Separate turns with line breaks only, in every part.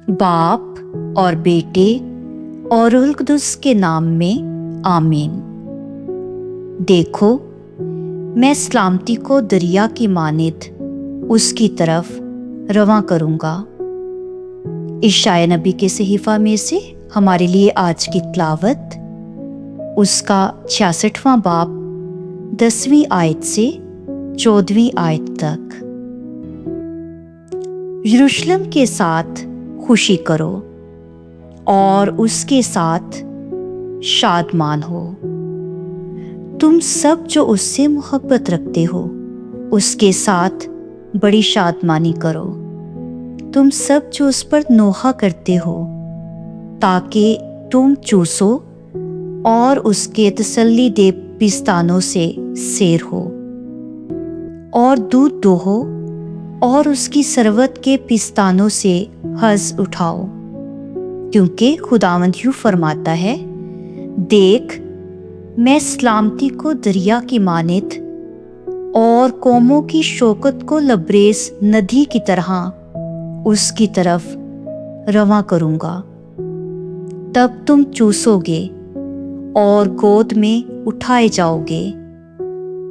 बाप और बेटे और रूहुल कुद्दुस के नाम में आमीन। देखो, मैं सलामती को दरिया की मानित उसकी तरफ रवां करूँगा। इशाया नबी के सहीफ़ा में से हमारे लिए आज की तिलावत उसका 66वां बाब 10वीं आयत से 14वीं आयत तक। यरूशलेम के साथ खुशी करो और उसके साथ शादमान हो। तुम सब जो उससे मोहब्बत रखते हो उसके साथ बड़ी शादमानी करो। तुम सब जो उस पर नोहा करते हो, ताकि तुम चूसो और उसके तसल्ली दे पिस्तानों से सैर हो और दूध दोहो और उसकी सरवत के पिस्तानों से हज़ उठाओ। क्योंकि खुदावंद यूं फरमाता है, देख, मैं सलामती को दरिया की मानित और कौमों की शौकत को लबरेज नदी की तरह उसकी तरफ रवां करूँगा। तब तुम चूसोगे और गोद में उठाए जाओगे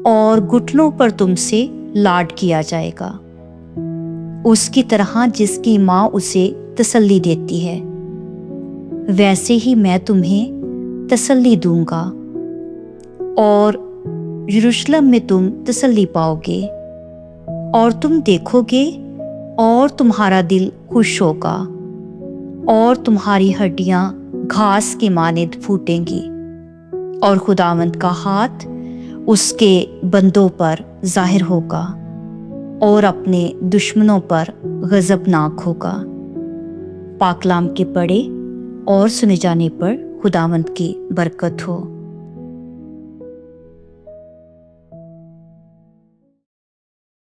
और घुटनों पर तुमसे लाड किया जाएगा, उसकी तरह जिसकी माँ उसे तसल्ली देती है, वैसे ही मैं तुम्हें तसल्ली दूंगा और यरूशलेम में तुम तसल्ली पाओगे और तुम देखोगे और तुम्हारा दिल खुश होगा और तुम्हारी हड्डियां घास की मानित फूटेंगी और खुदावंद का हाथ उसके बंदों पर जाहिर होगा और अपने दुश्मनों पर गज़बनाक होगा। पाकलाम के पढ़े और सुने जाने पर खुदावंद की बरकत हो।